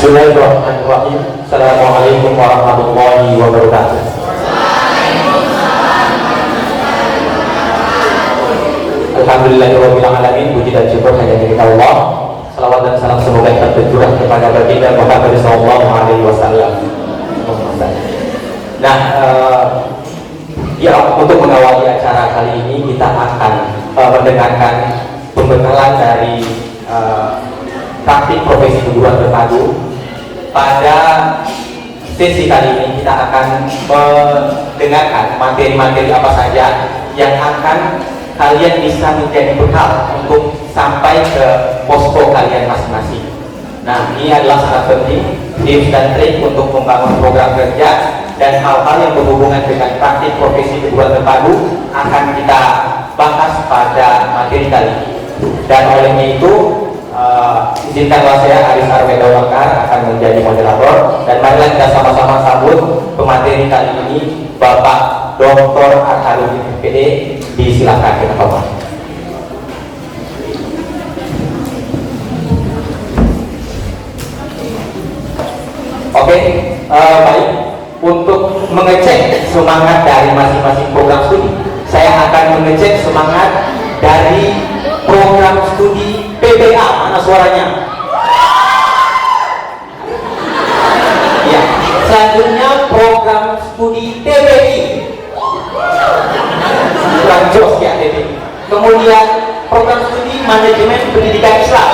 Bismillahirrahmanirrahim. Assalamualaikum warahmatullahi wabarakatuh. Alhamdulillahirabbil alamin. Puji dan syukur hanya milik Allah. Salawat dan salam semoga tercurah kepada baginda Muhammad sallallahu alaihi wasallam. Nah, ya, untuk mengawali acara kali ini kita akan mendengarkan pembekalan dari praktik profesi keguruan terpadu. Pada sesi kali ini kita akan mendengarkan materi-materi apa saja yang akan kalian bisa menjadi bekal untuk sampai ke posko kalian masing-masing. Nah, ini adalah sangat penting, tips dan trik untuk membangun program kerja dan hal-hal yang berhubungan dengan praktik profesi keguruan terpadu akan kita bahas pada materi kali ini. Dan olehnya itu izinkanlah saya Aris Arweda Wakar akan menjadi moderator, dan marilah kita sama-sama sambut pemateri kali ini Bapak Dr. Arharudin MPD. Disilakan kita Bapak. Oke, baik. Untuk mengecek semangat dari masing-masing program studi, saya akan mengecek semangat dari program studi PPA. Mana suaranya? Ya. Selanjutnya program studi TPI. Kurang jos ya TPI. Kemudian program studi manajemen pendidikan Islam.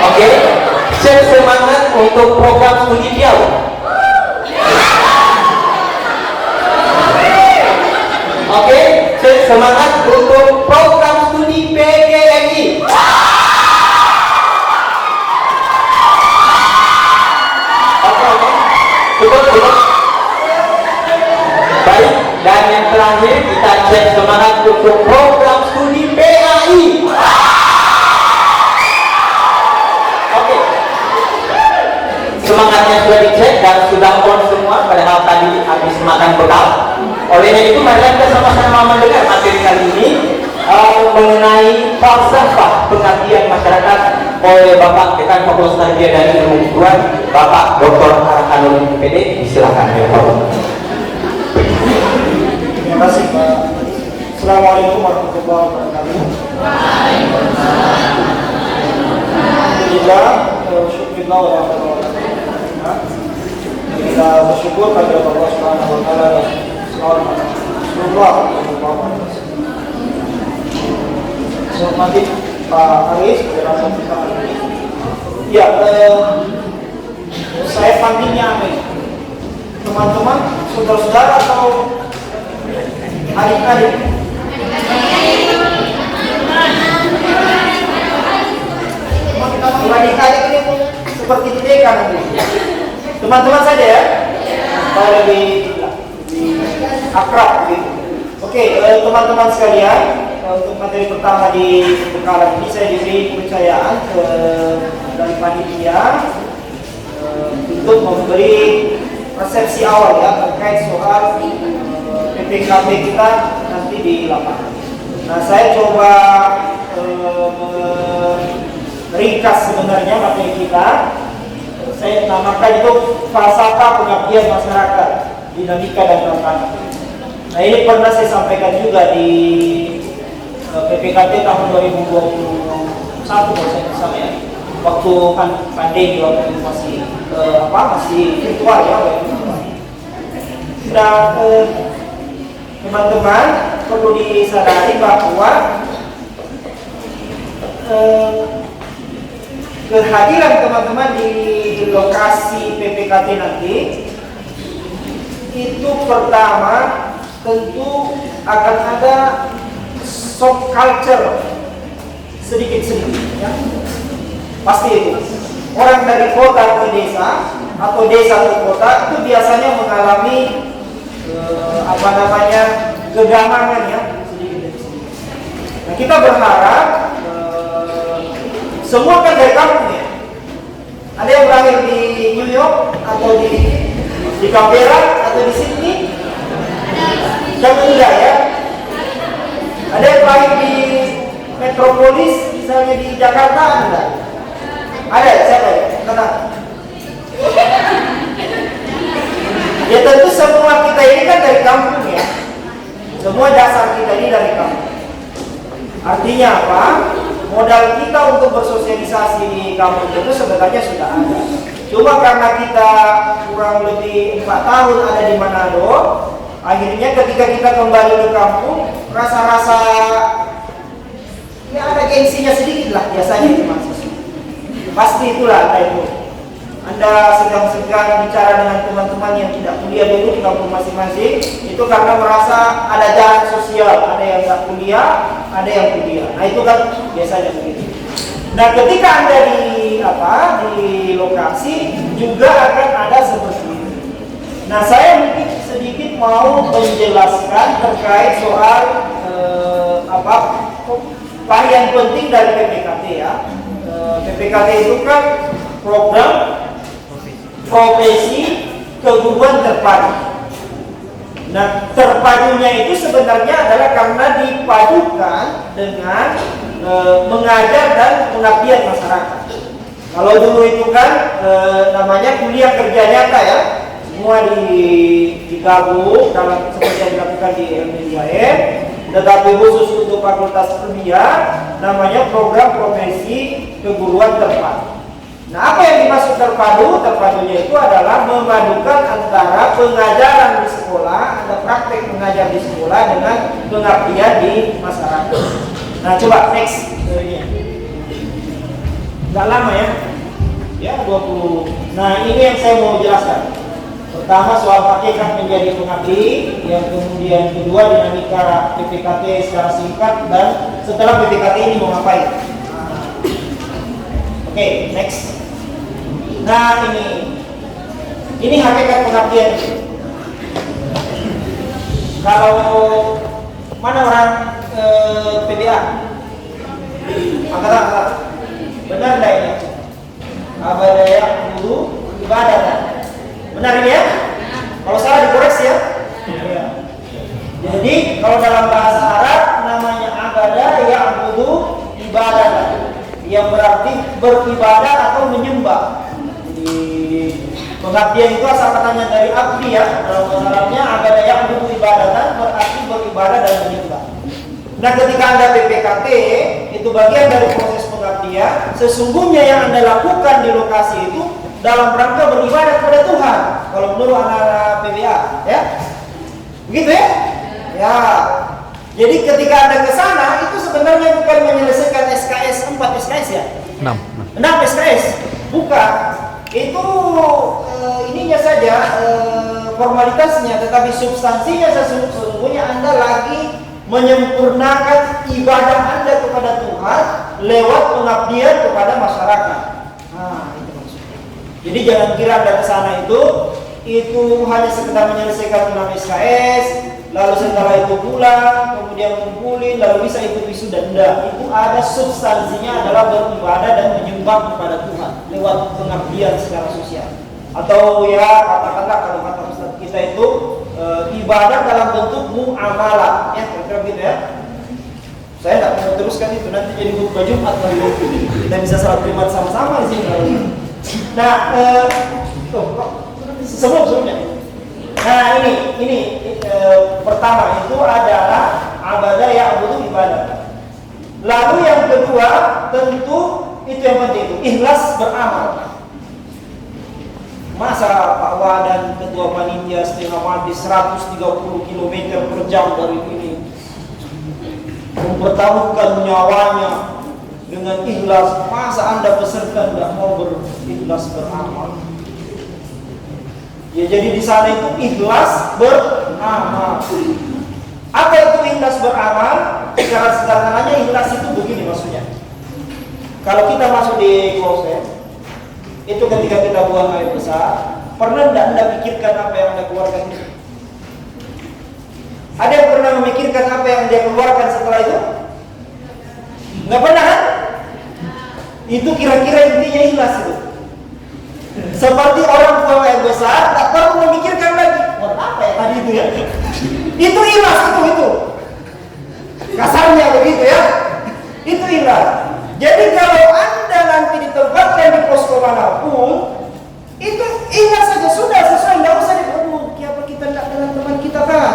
Oke. Cek semangat untuk program studi Riau. Oke, cek semangat untuk program studi PGMI. Oke, betul. Baik, dan yang terakhir kita cek semangat untuk program studi PAI. Oke, semangatnya sudah dicek dan sudah on semua, padahal tadi habis makan bekal. Olehnya itu mari kita sama-sama mendengar materi kali ini mengenai falsafah pengabdian masyarakat oleh Bapak Dekan Fakultas Tarbiyah dan Ilmu Keguruan, Bapak Dr. Arharudin MPD. Silakan ya Bapak. Terima kasih Pak. Assalamualaikum warahmatullahi wabarakatuh. Alhamdulillah, syukurillah wa rahmatullah. Kita bersyukur kepada Allah Subhanahu wa taala dan Rasulullah SAW. Hormati Pak Aris, penjelasan kita hari ini. Ya, saya panggilnya Amin. Teman-teman, saudara-saudara atau adik-adik? Adik-adik ini seperti di TK nanti. Teman-teman saja ya. Kalau lebih akrab gitu. Oke, teman-teman sekalian, untuk materi pertama di pembekalan ini saya diberi kepercayaan dari panitia untuk memberi persepsi awal ya terkait soal PPKP kita nanti di lapangan. Nah, saya coba ringkas sebenarnya materi kita. Saya namakan itu falsafah pengabdian masyarakat, dinamika dan tantangan. Nah, ini pernah saya sampaikan juga di PPKT tahun 2021 kalau saya salah ya. Waktu pandemi, waktu itu masih virtual ya. Nah, teman-teman perlu disadari bahwa kehadiran teman-teman di lokasi PPKT nanti itu pertama tentu akan ada shock culture sedikit-sedikit ya. Pasti itu. Orang dari kota ke desa atau desa ke kota itu biasanya mengalami kegamangan ya sedikit-sedikit. Nah, kita berharap semua kan dari kampung ya. Ada yang berakhir di New York atau di Canberra atau di Sydney. Jangan enggak ya. Ada yang berakhir di metropolis misalnya di Jakarta ada? Ada, siapa ya? Kata. Ya tentu semua kita ini kan dari kampung ya. Semua dasar kita ini dari kampung. Artinya apa? Modal kita untuk bersosialisasi di kampung itu sebenarnya sudah ada. Cuma karena kita kurang lebih 4 tahun ada di Manado, akhirnya ketika kita kembali ke kampung, rasa-rasa ya ada gengsinya sedikit lah biasanya itu mahasiswa. Pasti itulah ada itu. Anda sedang bicara dengan teman-teman yang tidak kuliah dulu di kampung masing-masing, itu karena merasa ada jarak sosial, ada yang nggak kuliah, ada yang kuliah. Nah itu kan biasanya begitu. Nah ketika Anda di lokasi juga akan ada seperti itu. Nah saya mungkin sedikit mau menjelaskan terkait soal yang penting dari PPKT ya. PPKT itu kan program profesi keguruan terpadu. Nah, terpadunya itu sebenarnya adalah karena dipadukan dengan mengajar dan pengabdian masyarakat. Kalau dulu itu kan namanya kuliah kerja nyata ya, semua digabung dalam seperti yang dilakukan di LMIAN, tetapi khusus untuk fakultas ilmiah namanya program profesi keguruan terpadu. Nah, apa yang dimaksud terpadu? Terpadunya itu adalah memadukan antara pengajaran di sekolah, ada praktek mengajar di sekolah dengan pengabdian di masyarakat. Nah, coba next. Nggak lama ya. Ya, 20. Nah, ini yang saya mau jelaskan. Pertama soal hakikat menjadi pengabdi, yang kemudian kedua dinamika PPKT secara singkat, dan setelah PPKT ini mau ngapain. Oke, next. Nah ini hakikat pengabdian. Kalau mana orang PBA? Angkat. Benar enggak ini? Abadaya guru ibadah. Benar ini ya? Kalau salah dikoreksi ya. Ya. Jadi kalau dalam bahasa Arab namanya abada ya'budu ibadah, yang berarti beribadah atau menyembah. Pengabdian itu asal katanya dari abdi ya, dalam bahasa Arabnya abada ya'budu ibadatan berarti beribadah dan menyembah. Nah ketika Anda PPKT itu bagian dari proses pengabdian, sesungguhnya yang Anda lakukan di lokasi itu dalam rangka beribadah kepada Tuhan. Kalau menurut anak-anak PBA ya, begitu ya? Ya. Jadi ketika Anda ke sana itu sebenarnya bukan menyelesaikan SKS 4 SKS ya? 6 SKS. Bukan. Itu ininya saja formalitasnya, tetapi substansinya sesungguhnya Anda lagi menyempurnakan ibadah Anda kepada Tuhan lewat pengabdian kepada masyarakat. Nah, itu maksudnya. Jadi jangan kira Anda ke sana itu hanya sekedar menyelesaikan 6 SKS, lalu setelah itu pulang, kemudian ngumpulin, lalu bisa ikut wisuda. Enggak, itu ada substansinya adalah beribadah dan menyembah kepada Tuhan lewat pengabdian secara sosial. Atau ya katakanlah kalau kata Ustaz kita itu ibadah dalam bentuk muamalah, ya kira-kira gitu ya. Saya tidak mau teruskan itu, nanti jadi khutbah Jumat lagi. Kita bisa salat Jumat sama-sama di sini. Nah, sebelumnya. Nah ini pertama itu adalah abadah ya'budu ibadah. Lalu yang kedua tentu itu yang penting itu ikhlas beramal. Masa Pak Wadan ketua panitia setengah mati 130 km per jam dari ini mempertaruhkan nyawanya dengan ikhlas, masa Anda peserta tidak mau berikhlas beramal? Ya jadi di sana itu ikhlas beramal. Apa itu ikhlas beramal? Secara sederhananya ikhlas itu begini maksudnya. Kalau kita masuk di kloset, itu ketika kita buang air besar, pernah tidak Anda pikirkan apa yang Anda keluarkan itu? Ada yang pernah memikirkan apa yang dia keluarkan setelah itu? Nggak pernah kan? Itu kira-kira intinya ikhlas itu. Seperti orang buang air besar, tak perlu memikirkan lagi buat apa ya tadi itu ya. Itu ikhlas itu. Kasarnya begitu ya. Itu ikhlas. Jadi kalau Anda nanti ditempatkan di posko manapun, itu ingat saja sudah sesuai, tidak usah kenapa kita tidak dengan teman kita kan?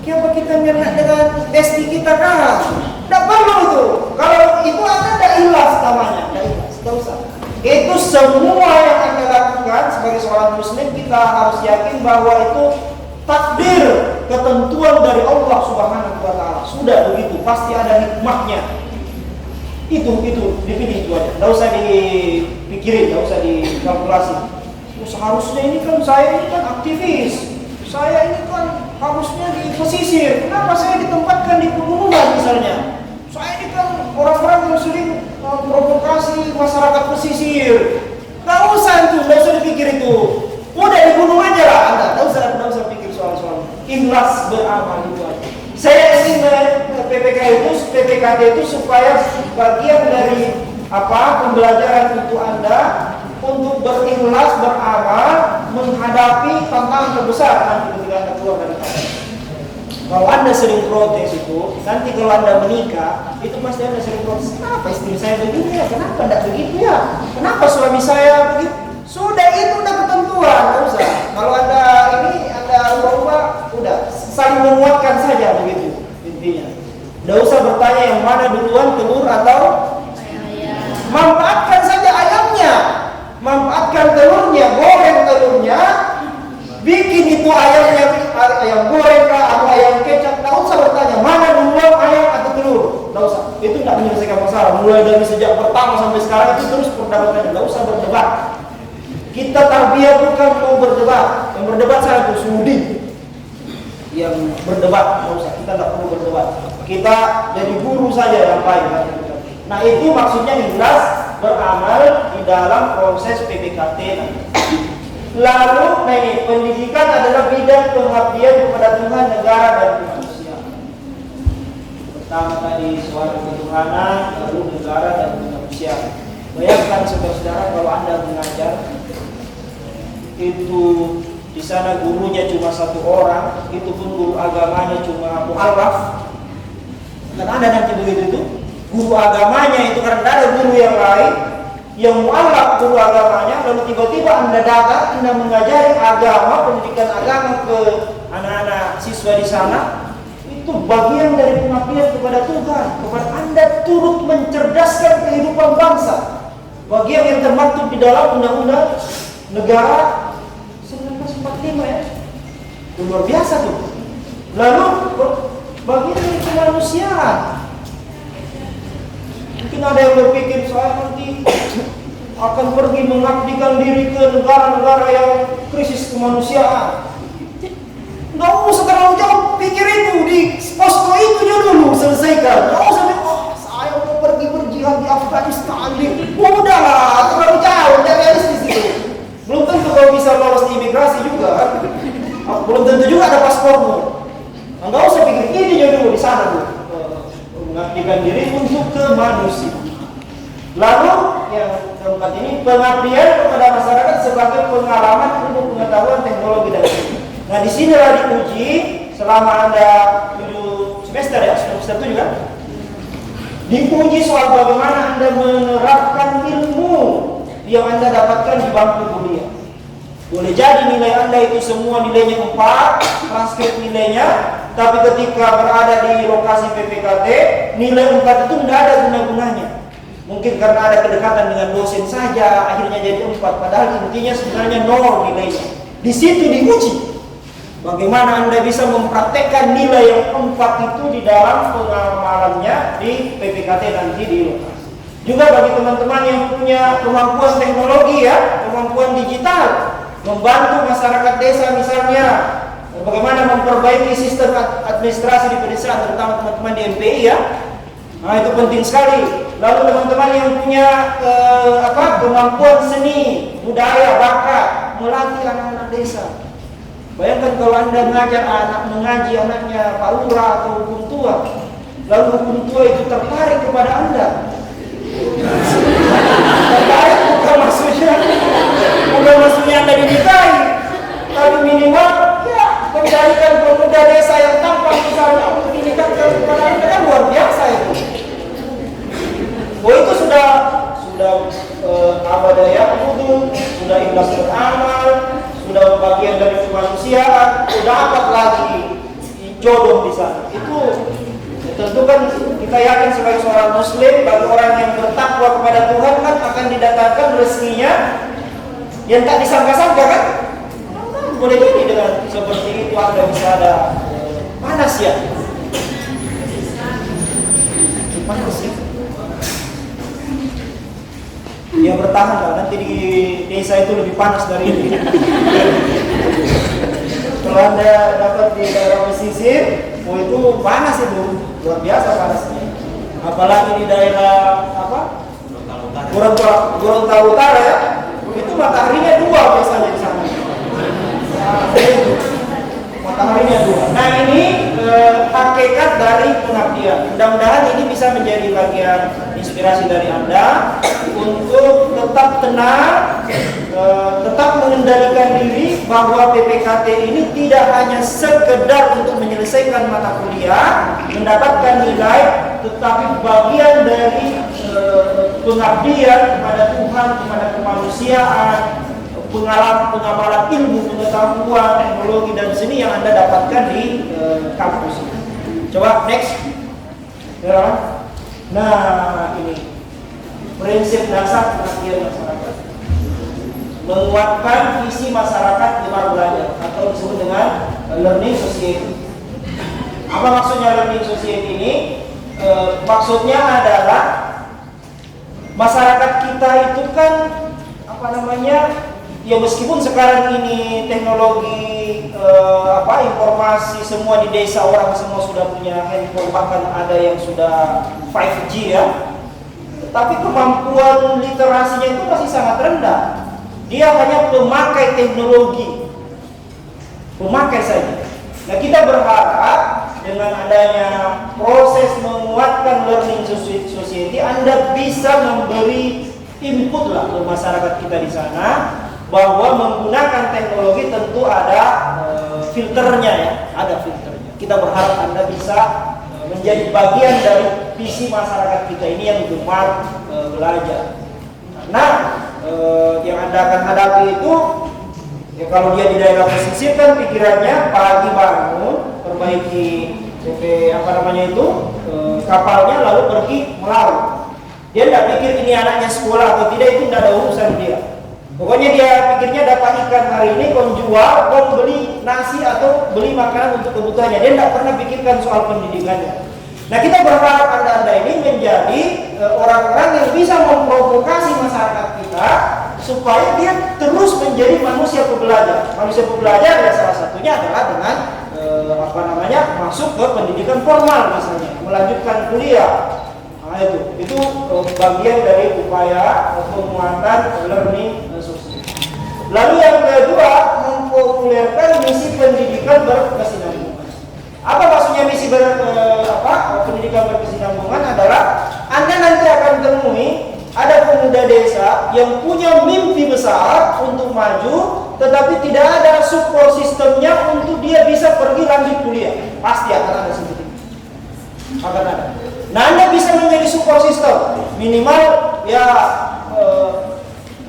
Kenapa kita tidak dengan bestie kita kan? Tidak perlu itu. Kalau itu Anda tidak ikhlas namanya, tidak usah. Itu semua yang Anda lakukan sebagai seorang muslim, kita harus yakin bahwa itu takdir, ketentuan dari Allah Subhanahu wa taala. Sudah begitu, pasti ada hikmahnya. Itu dipilih itu aja. Tidak usah dipikirin, tidak usah dikalkulasi. Seharusnya ini kan saya ini kan aktivis, saya ini kan harusnya di pesisir. Kenapa saya ditempatkan di pegunungan misalnya? Saya ini kan orang-orang yang sering provokasi masyarakat pesisir. Nggak usah itu, nggak usah dipikir itu. Udah di gunung aja lah Anda, nggak usah pikir soal-soal ikhlas beramal itu aja. Saya ingin PPKT itu supaya bagian dari pembelajaran untuk Anda untuk berikhlas beramal menghadapi tantangan terbesar nanti ketika Anda keluar dari kamar. Kalau Anda sering protes itu, nanti kalau Anda menikah, itu pasti Anda sering protes. Kenapa istri saya begini ya? Kenapa tidak begitu ya? Kenapa suami saya begitu? Sudah itu udah ketentuan, nggak usah. Kalau Anda ubah-ubah, udah saling menguatkan saja begitu intinya. Nggak usah bertanya yang mana duluan, telur atau ayam. Manfaatkan saja ayamnya, manfaatkan telurnya, goreng telurnya, bikin itu ayamnya ayam goreng kah atau ayam kecap. Nggak usah bertanya mana duluan ayam atau telur, nggak usah. Itu nggak menyelesaikan masalah. Mulai dari sejak pertama sampai sekarang itu terus perdebatan, nggak usah berdebat. Kita tarbiyah bukan mau berdebat. Yang berdebat saya itu sudi. Yang berdebat nggak usah. Kita nggak perlu berdebat. Kita jadi guru saja yang baik. Nah itu maksudnya ikhlas beramal di dalam proses PPKT nanti. Lalu, pendidikan adalah bidang pengabdian kepada Tuhan, negara, dan manusia. Pertama tadi suara ketuhanan, lalu negara dan manusia. Bayangkan saudara-saudara kalau Anda mengajar, itu di sana gurunya cuma satu orang, itu pun guru agamanya cuma mu'alaf. Dan ada nanti begitu itu, guru agamanya itu karena ada guru yang lain yang mu'alaf guru agamanya, lalu tiba-tiba Anda datang, Anda mengajari agama, pendidikan agama ke anak-anak siswa di sana, itu bagian dari pengabdian kepada Tuhan. Kepada Anda turut mencerdaskan kehidupan bangsa. Bagian yang termaktub di dalam Undang-Undang Negara 1945 ya. Itu luar biasa tuh. Lalu bagian dari kemanusiaan. Mungkin ada yang berpikir saya nanti akan pergi mengabdikan diri ke negara-negara yang krisis kemanusiaan. Nggak usah terlalu jauh pikir itu, di posko itu dulu selesaikan. Nggak usah saya mau pergi berjihad di Afghanistan. Udahlah, terlalu jauh, tidak realistis itu. Belum tentu kalau bisa lolos di imigrasi juga. Belum tentu juga ada paspormu. Nggak usah pikir ini dulu di sana dulu. Mengabdikan diri untuk kemanusiaan. Lalu yang keempat ini pengabdian kepada masyarakat sebagai pengalaman ilmu pengetahuan teknologi dan ilmu. Nah di sinilah diuji selama Anda 7 semester ya, semester 7 kan? Diuji soal bagaimana Anda menerapkan ilmu yang Anda dapatkan di bangku kuliah. Boleh jadi nilai Anda itu semua nilainya 4, transkrip nilainya, tapi ketika berada di lokasi PPKT, nilai 4 itu tidak ada guna-gunanya. Mungkin karena ada kedekatan dengan dosen saja, akhirnya jadi 4, padahal intinya sebenarnya 0 nilainya. Di situ diuji bagaimana Anda bisa mempraktekkan nilai yang 4 itu di dalam pengamalannya di PPKT nanti di lokasi. Juga bagi teman-teman yang punya kemampuan teknologi ya, kemampuan digital, membantu masyarakat desa misalnya, bagaimana memperbaiki sistem administrasi di pedesaan, terutama teman-teman di MPI ya. Nah itu penting sekali. Lalu teman-teman yang punya kemampuan seni, budaya, bakat, melatih anak-anak desa. Bayangkan kalau Anda mengaji anaknya Pak Lurah atau hukum tua, lalu hukum tua itu tertarik kepada Anda. Tertarik bukan maksudnya Anda dinikahi, tapi minimal ya menjadikan pemuda desa yang tampan misalnya untuk dinikahkan kepada Anda, kan luar biasa itu. Oh itu sudah sudah ikhlas beramal, sudah bagian dari kemanusiaan, sudah dapat lagi jodoh di sana. Itu tentu kan kita yakin sebagai seorang muslim, bagi orang yang bertakwa kepada Tuhan kan akan didatangkan rezekinya yang tak disangka-sangka kan. Boleh jadi dengan seperti itu Anda bisa ada panas ya. Panas ya. Ya bertahan lah, nanti di desa itu lebih panas dari ini. Kalau Anda dapat di daerah pesisir, oh itu panas itu, luar biasa panasnya. Apalagi di daerah apa? Gorontalo Utara ya, itu mataharinya 2 biasanya di sana. Mataharinya 2. Nah ini hakikat dari pengabdian. Mudah-mudahan ini bisa menjadi bagian inspirasi dari Anda untuk tetap tenang, tetap mengendalikan diri bahwa PPKT ini tidak hanya sekedar untuk menyelesaikan mata kuliah, mendapatkan nilai, tetapi bagian dari pengabdian kepada Tuhan, kepada kemanusiaan, pengamalan ilmu, pengetahuan, teknologi dan seni yang Anda dapatkan di kampus. Coba next. Nah ini prinsip dasar pengabdian masyarakat, menguatkan visi masyarakat gemar belajar atau disebut dengan learning society. Apa maksudnya learning society ini? Maksudnya adalah masyarakat kita itu kan apa namanya? Ya meskipun sekarang ini teknologi informasi semua di desa, orang semua sudah punya handphone, bahkan ada yang sudah 5G ya. Tapi kemampuan literasinya itu masih sangat rendah. Dia hanya pemakai teknologi, pemakai saja. Nah kita berharap dengan adanya proses menguatkan learning society, Anda bisa memberi input lah ke masyarakat kita di sana, bahwa menggunakan teknologi tentu ada filternya ya, ada filternya. Kita berharap Anda bisa menjadi bagian dari visi masyarakat kita ini yang gemar belajar. Nah, yang Anda akan hadapi itu, ya kalau dia di daerah pesisir kan pikirannya pagi bangun, perbaiki kapalnya lalu pergi melaut. Dia tidak pikir ini anaknya sekolah atau tidak, itu tidak ada urusan dia. Pokoknya dia pikirnya dapat ikan hari ini, kau jual, kau beli nasi atau beli makanan untuk kebutuhannya. Dia tidak pernah pikirkan soal pendidikannya. Nah kita berharap Anda ini menjadi orang-orang yang bisa memprovokasi masyarakat kita supaya dia terus menjadi manusia pembelajar. Manusia pembelajar ya salah satunya adalah dengan masuk ke pendidikan formal misalnya, melanjutkan kuliah. Nah itu bagian dari upaya penguatan learning sosial. Lalu yang kedua, mempopulerkan misi pendidikan berkesinambungan. Apa maksudnya misi pendidikan berkesinambungan? Adalah Anda nanti akan temui ada pemuda desa yang punya mimpi besar untuk maju, tetapi tidak ada support sistemnya untuk dia bisa pergi lanjut kuliah. Pasti akan ada seperti itu. Akan ada. Nah, Anda bisa menjadi support system, minimal ya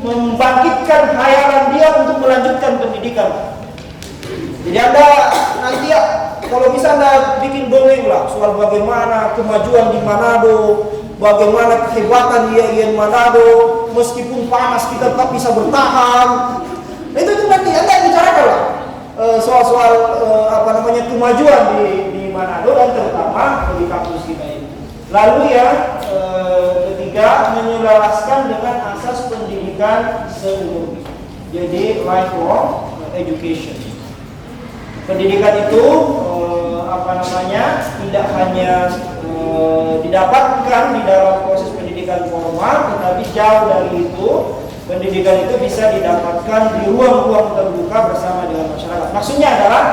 membangkitkan khayalan dia untuk melanjutkan pendidikan. Jadi Anda nanti ya, kalau bisa Anda bikin dongeng lah soal bagaimana kemajuan di Manado, bagaimana kehebatan dia di Manado, meskipun panas kita tetap bisa bertahan. Nah, itu nanti Anda bicarakan lah soal kemajuan di Manado dan terutama di kampus kita ini. Lalu yang ketiga, menyelaraskan dengan asas pendidikan seumur hidup. Jadi lifelong education. Pendidikan itu tidak hanya didapatkan di dalam proses pendidikan formal, tetapi jauh dari itu, pendidikan itu bisa didapatkan di ruang-ruang terbuka bersama dengan masyarakat. Maksudnya adalah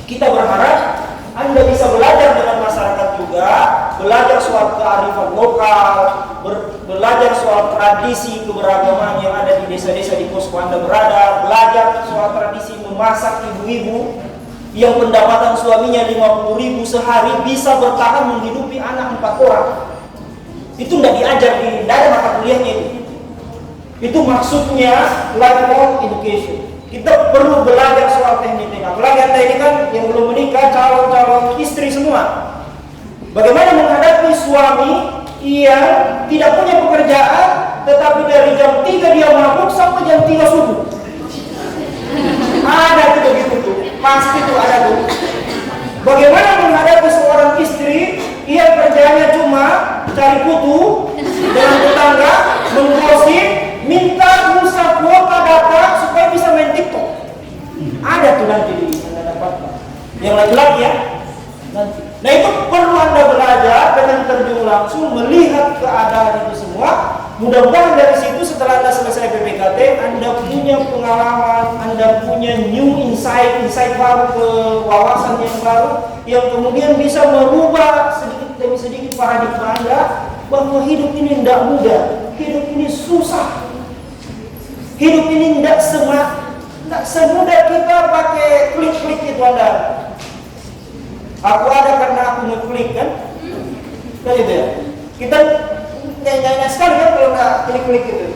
kita berharap Anda bisa belajar dengan masyarakat juga, belajar soal kearifan lokal, belajar soal tradisi keberagaman yang ada di desa-desa di posko Anda berada, belajar soal tradisi memasak ibu-ibu yang pendapatan suaminya 50.000 sehari bisa bertahan menghidupi anak 4 orang. Itu tidak diajar di daerah mata kuliahnya itu. Itu maksudnya lifelong education. Kita perlu belajar soal teknik-teknik. Belajar teknik kan yang belum menikah, calon-calon istri semua. Bagaimana menghadapi suami yang tidak punya pekerjaan, tetapi dari jam 3 dia mabuk sampai jam 3 subuh. Ada tuh begitu tuh, pasti tuh ada tuh. Bagaimana menghadapi seorang istri yang kerjanya cuma cari kutu dengan tetangga, menggosip, minta pulsa kuota data supaya bisa main TikTok. Ada tuh nanti Anda dapatkan. Yang laki-laki ya. Nanti. Nah itu perlu Anda belajar dengan terjun langsung melihat keadaan itu semua. Mudah-mudahan dari situ setelah Anda selesai PPKT, Anda punya pengalaman, Anda punya new insight baru, ke wawasan yang baru, yang kemudian bisa merubah sedikit demi sedikit paradigma Anda bahwa hidup ini tidak mudah, hidup ini susah, hidup ini tidak semudah kita pakai klik-klik itu Anda. Aku ada karena aku ngeklik kan, gitu ya. Kita nyanyi sekali kan kalau nggak klik-klik gitu.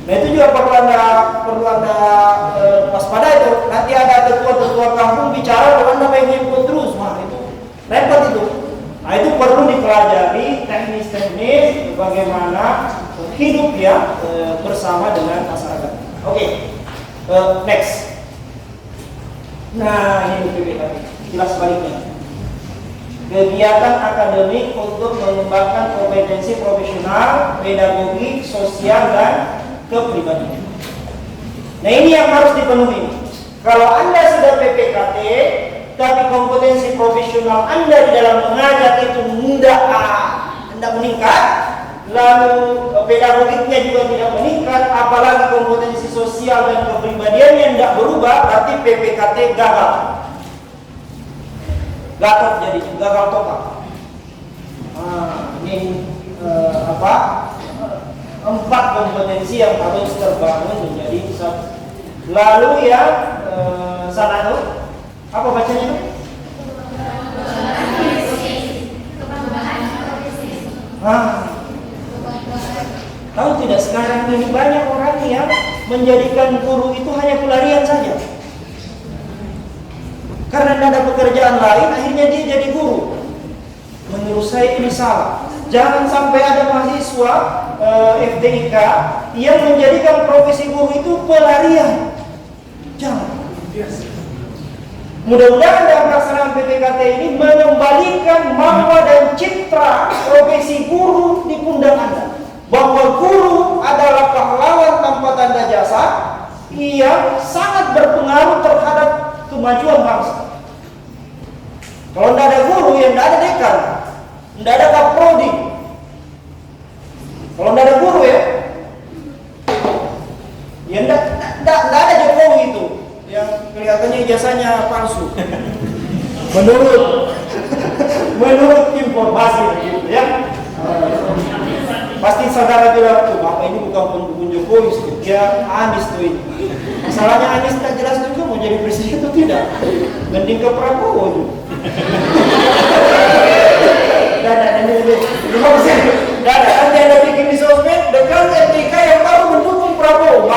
Nah itu juga perlu anda waspada itu. Nanti ada tetua-tetua kampung bicara kalau anda main handphone terus, wah itu repot itu. Nah itu perlu dipelajari teknis-teknis bagaimana hidup ya bersama dengan masyarakat. Oke, next. Nah ini PPKT. Jelas baliknya. Kegiatan akademik untuk mengembangkan kompetensi profesional, pedagogik, sosial, dan kepribadian. Nah ini yang harus dipenuhi. Kalau Anda sudah PPKT, tapi kompetensi profesional Anda di dalam mengajar itu tidak meningkat, lalu pedagogiknya juga tidak meningkat, apalagi kompetensi sosial dan kepribadiannya tidak berubah, berarti PPKT gagal. Gagal total. Ini empat kompetensi yang harus terbangun menjadi satu. Lalu yang sana itu apa bacanya itu? Tahu tidak sekarang ini banyak orang yang menjadikan guru itu hanya pelarian saja. Karena tidak ada pekerjaan lain, akhirnya dia jadi guru. Menurut saya ini salah. Jangan sampai ada mahasiswa FDIK yang menjadikan profesi guru itu pelarian. Jangan. Mudah-mudahan dalam pelaksanaan PPKT ini mengembalikan marwah dan citra profesi guru di pundak Anda. Bahwa guru adalah pahlawan tanpa tanda jasa yang sangat berpengaruh terhadap kemajuan bangsa. Kalau tidak ada guru, ya tidak ada dekan, tidak ada kaprodi. Kalau tidak ada guru ya tidak ada Jokowi itu yang kelihatannya ijazahnya palsu. Menurut informasi gitu ya. Pasti saudara bilang, tuh Bapak ini bukan pendukung Jokowi, dia Anies tuh ini. Masalahnya Anies tak jelas juga mau jadi presiden atau tidak. Mending ke Prabowo tuh. Nanti ada bikin di sosmed, dekat RTK yang baru mendukung Prabowo.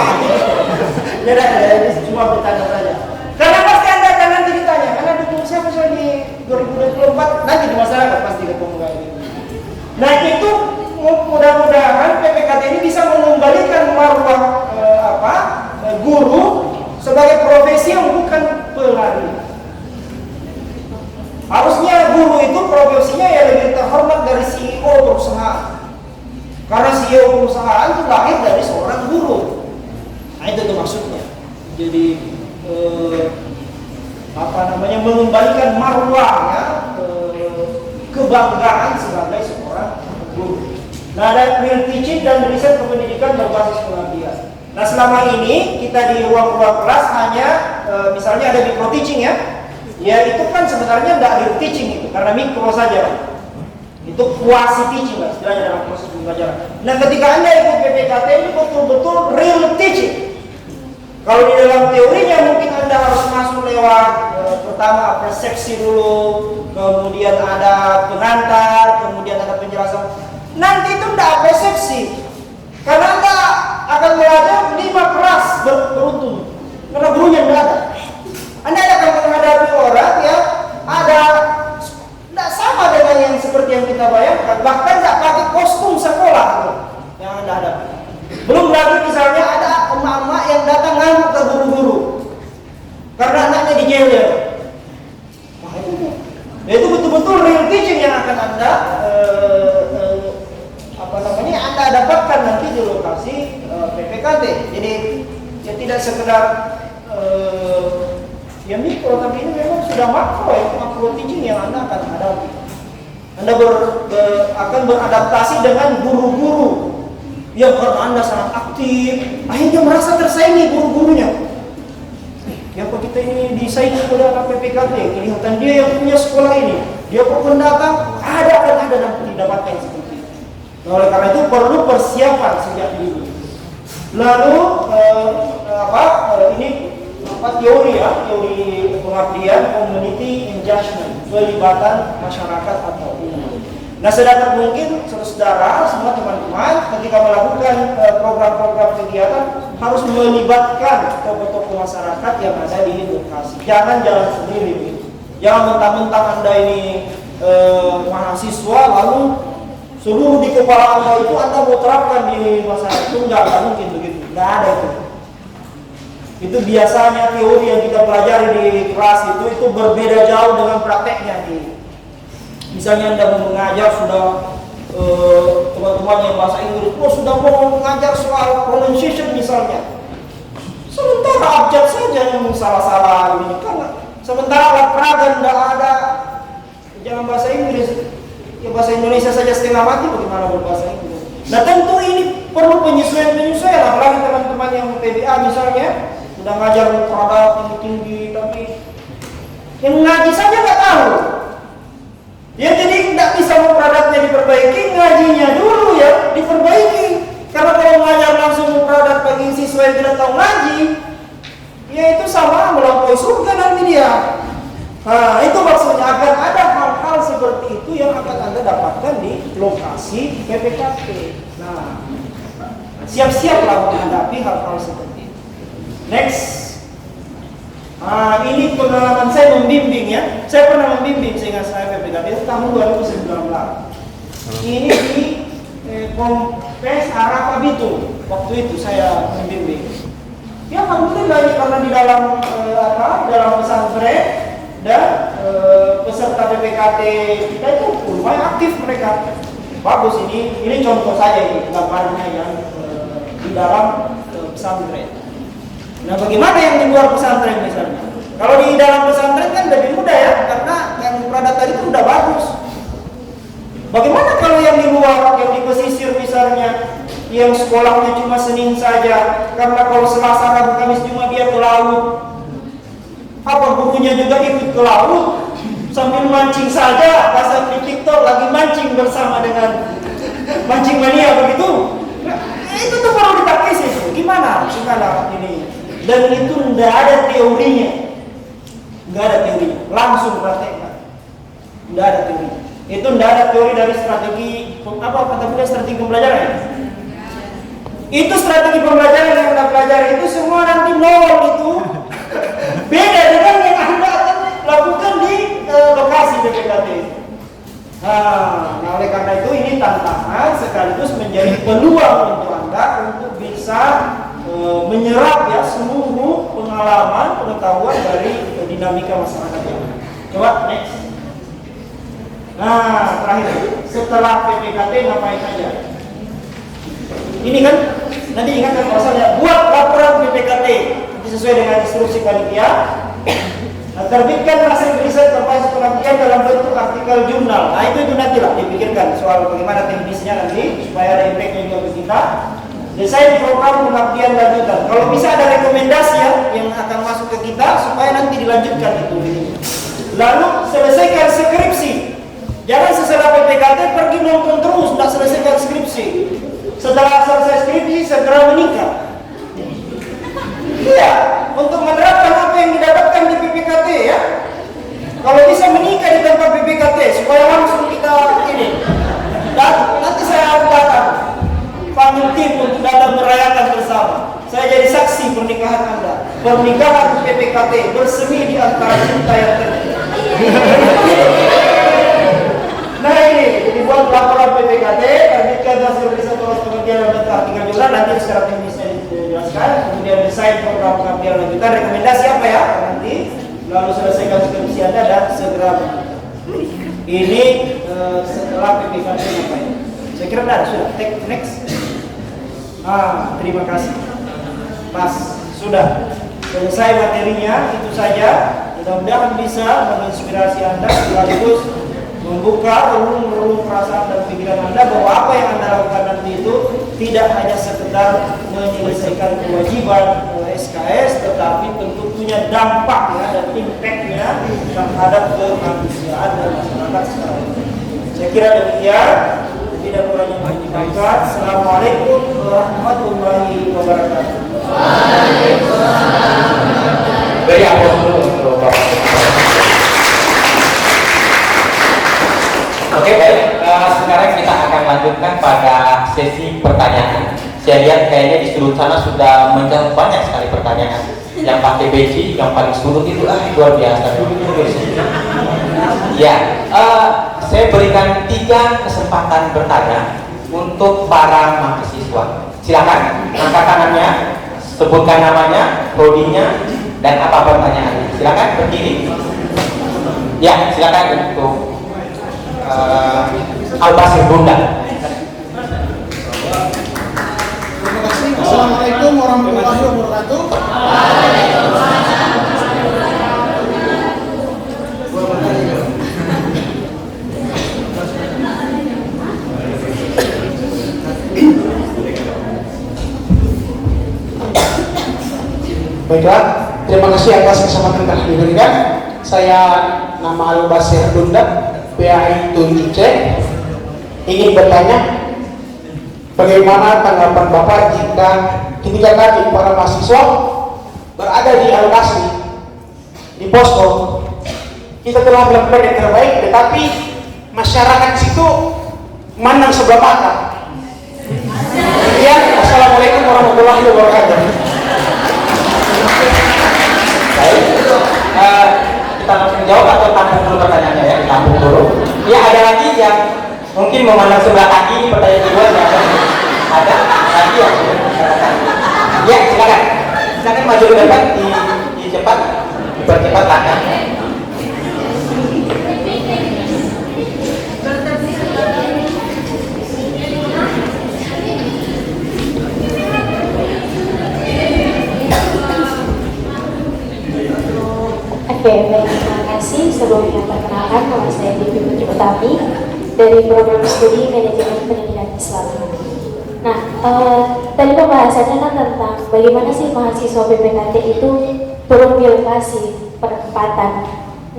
Ini cuma bertanya saja. Karena pasti Anda akan nanti ditanya, karena dukung siapa soal di 2024, nanti di masyarakat pasti ketemu kayak gitu. Nah itu mudah-mudahan PPKT ini bisa mengembalikan marwah guru sebagai profesi yang bukan pelarian. Harusnya guru itu profesinya ya lebih terhormat dari CEO perusahaan. Karena CEO perusahaan itu lahir dari seorang guru. Nah itu tuh maksudnya. Jadi mengembalikan marwahnya kebanggaan sebagai seorang guru. Nah, ada real teaching dan riset kependidikan berbasis pengabdian. Nah, selama ini kita di ruang-ruang kelas hanya misalnya ada micro teaching ya. Ya itu kan sebenarnya tidak real teaching itu karena mikro saja. Itu quasi teaching lah istilahnya dalam proses pembelajaran. Nah, ketika Anda ikut PPKT ini betul-betul real teaching. Kalau di dalam teorinya mungkin Anda harus masuk lewat pertama persepsi dulu, kemudian ada pengantar, kemudian ada penjelasan. Nanti itu tidak persepsi, karena Anda dapatkan nanti di lokasi PPKT. Jadi ya tidak sekedar ya mikro, tapi ini memang sudah makro ya, makro teaching yang Anda akan hadapi. Anda akan beradaptasi dengan guru-guru yang karena Anda sangat aktif, akhirnya merasa tersaingi guru-gurunya. Ya kok kita ini disaingi oleh anak PPKT, kelihatan dia yang punya sekolah ini, dia kok datang, akan ada dan didapatkan seperti itu. Nah, oleh karena itu perlu persiapan sejak dini. Lalu ini teori ya, teori pengabdian, community engagement, pelibatan masyarakat atau umum. Nah, sedapat mungkin saudara, semua teman-teman ketika melakukan program-program kegiatan harus melibatkan tokoh-tokoh masyarakat yang ada di lokasi. Jangan jalan sendiri. Jangan mentang-mentang Anda ini mahasiswa lalu seluruh di kepala Anda itu Anda mau terapkan di masyarakat. Itu nggak mungkin begitu. Nggak ada itu. Itu biasanya teori yang kita pelajari di kelas itu berbeda jauh dengan prakteknya misalnya Anda mau mengajar sudah teman-teman yang bahasa Inggris sudah mau mengajar soal pronunciation misalnya, sementara abjad saja yang salah-salah ini kan, sementara alat peraga tidak ada, jangan bahasa Inggris ya, bahasa Indonesia saja setengah mati, bagaimana berbahasa Inggris. Nah tentu ini perlu penyesuaian, apalagi teman-teman yang PBA misalnya sudah ngajar produk tinggi, tapi yang ngaji saja nggak tahu. Ya jadi tidak bisa mau produknya diperbaiki, ngajinya dulu ya diperbaiki. Karena kalau mengajar langsung produk bagi siswa yang tidak tahu ngaji, ya itu sama melampaui surga nanti dia. Nah itu maksudnya akan ada hal-hal seperti itu yang akan Anda dapatkan di lokasi PPKT. Nah siap-siaplah menghadapi hal-hal seperti itu. Next. Ini pengalaman saya membimbing ya. Saya pernah membimbing sehingga saya PPKT itu tahun 2019. Ini di Kompes Arafah Bitung. Waktu itu saya membimbing. Ya alhamdulillah karena di dalam dalam pesantren dan peserta PPKT kita itu lumayan aktif mereka. Bagus ini contoh saja ini gambarnya yang di dalam pesantren. Nah bagaimana yang di luar pesantren misalnya? Kalau di dalam pesantren kan lebih mudah ya, karena yang produk tadi itu udah bagus. Bagaimana kalau yang di luar, yang di pesisir misalnya, yang sekolahnya cuma Senin saja, karena kalau Selasa, Rabu, Kamis, Jumat dia ke laut, apa gurunya juga ikut ke laut, sambil mancing saja, pasang di TikTok lagi mancing bersama dengan mancing mania begitu. Nah, itu tuh perlu ditakis itu. Gimana ini? Dan itu tidak ada teorinya, langsung praktekkan, tidak ada teorinya. Itu tidak ada teori dari strategi strategi pembelajaran. Itu strategi pembelajaran yang Anda pelajari itu semua nanti nol itu beda dengan yang Anda akan lakukan di lokasi PPKT. Nah, oleh karena itu ini tantangan sekaligus menjadi peluang untuk Anda untuk bisa menyerap ya seluruh pengalaman, pengetahuan dari dinamika masyarakat yang ada. Coba next. Nah, terakhir setelah PPKT ngapain aja? Ini kan nanti ingatkan masalahnya buat laporan PPKT sesuai dengan instruksi panitia. Terbitkan hasil riset termasuk penelitian dalam bentuk artikel jurnal. Nah itu nantilah dipikirkan soal bagaimana teknisnya nanti supaya ada impact juga ke kita. Desain program pengabdian lanjutan. Kalau bisa ada rekomendasi ya yang akan masuk ke kita supaya nanti dilanjutkan itu. Lalu selesaikan skripsi. Jangan setelah PPKT pergi nonton terus, tidak selesaikan skripsi. Setelah selesai skripsi segera menikah. Iya, untuk menerapkan apa yang didapatkan di PPKT ya. Kalau bisa menikah di tempat PPKT supaya langsung kita ini. Dan nanti saya datang panggil tim untuk datang merayakan bersama. Saya jadi saksi pernikahan Anda. Pernikahan PPKT bersemi di antara cinta yang terjadi. Nah ini dibuat laporan PPKT, terbitkan hasil riset oleh penelitian dan artikel jurnal, nanti secara teknisnya dijelaskan. Kemudian desain program pengabdian lanjutan, rekomendasi apa ya nanti, lalu selesaikan skripsi Anda dan segera. Ini setelah PPKT ngapain? Saya kira sudah. Take next. Terima kasih. Pas, sudah selesai materinya, itu saja. Mudah-mudahan bisa menginspirasi Anda sekaligus membuka relung-relung perasaan dan pikiran Anda bahwa apa yang Anda lakukan nanti itu tidak hanya sekedar menyelesaikan kewajiban SKS, tetapi tentu punya dampak ya, dan impactnya terhadap kemanusiaan dan masyarakat sekarang. Saya kira demikian. Tidak kurangnya mohon dimaafkan. Assalamualaikum warahmatullahi wabarakatuh. Beri aplaus dulu untuk Bapak. Oke, baik. Sekarang kita akan lanjutkan pada sesi pertanyaan. Saya lihat kayaknya di seluruh sana sudah menjawab banyak sekali pertanyaan. Yang pakai beci, yang paling surut itu luar biasa. Ya, saya berikan 3 kesempatan bertanya untuk para mahasiswa. Silakan angkat tangannya, sebutkan namanya, prodinya, dan apa pertanyaannya. Silakan berdiri. Ya, silakan untuk Albasir Bunda. Terima kasih. Assalamualaikum warahmatullahi wabarakatuh. Baiklah, terima kasih atas kesempatan yang diberikan. Saya nama Albasir Bunda, PAI 7C. Ingin bertanya, bagaimana tanggapan Bapak jika ketika kami para mahasiswa berada di alokasi di posko, kita telah melakukan yang terbaik, tetapi masyarakat situ mandang sebelah mata. Kemudian, assalamualaikum warahmatullahi wabarakatuh. Baik, kita langsung jawab atau tampung dulu pertanyaannya ya, tampung dulu. Ya, ada lagi yang mungkin memandang sebelah kaki, pertanyaan kedua ada lagi yang ya, silakan. Silakan maju ke depan, dipercepat langkahnya. Oke, baik, terima kasih. Sebelumnya perkenalkan, nama saya Devi Putri Utami dari program studi manajemen pendidikan Islam. Nah, tadi pembahasannya kan tentang bagaimana sih mahasiswa BPKT itu turun di lokasi penempatan.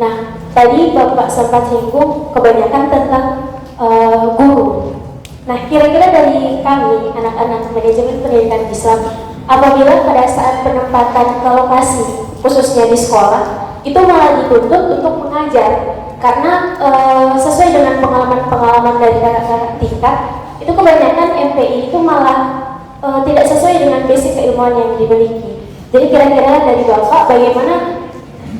Nah, tadi Bapak sempat singgung kebanyakan tentang guru. Nah, kira-kira dari kami, anak-anak manajemen pendidikan Islam, apabila pada saat penempatan ke lokasi, khususnya di sekolah, itu malah dituntut untuk mengajar karena sesuai dengan pengalaman-pengalaman dari kakak-kakak tingkat, itu kebanyakan MPI itu malah tidak sesuai dengan basic keilmuan yang dimiliki. Jadi kira-kira dari Bapak bagaimana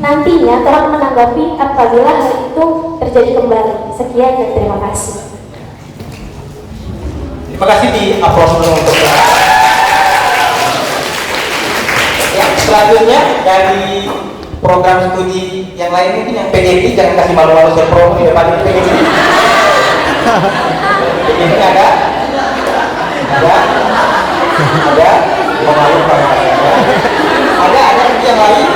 nantinya telah menanggapi apabila hal itu terjadi kembali. Sekian dan terima kasih. Terima kasih, di aplaus dulu untuk ya. Selanjutnya dari program studi yang lain mungkin yang PGP, jangan kasih malu-malu saya promo di depan ini PGP. PGP ada memalukan ada yang lain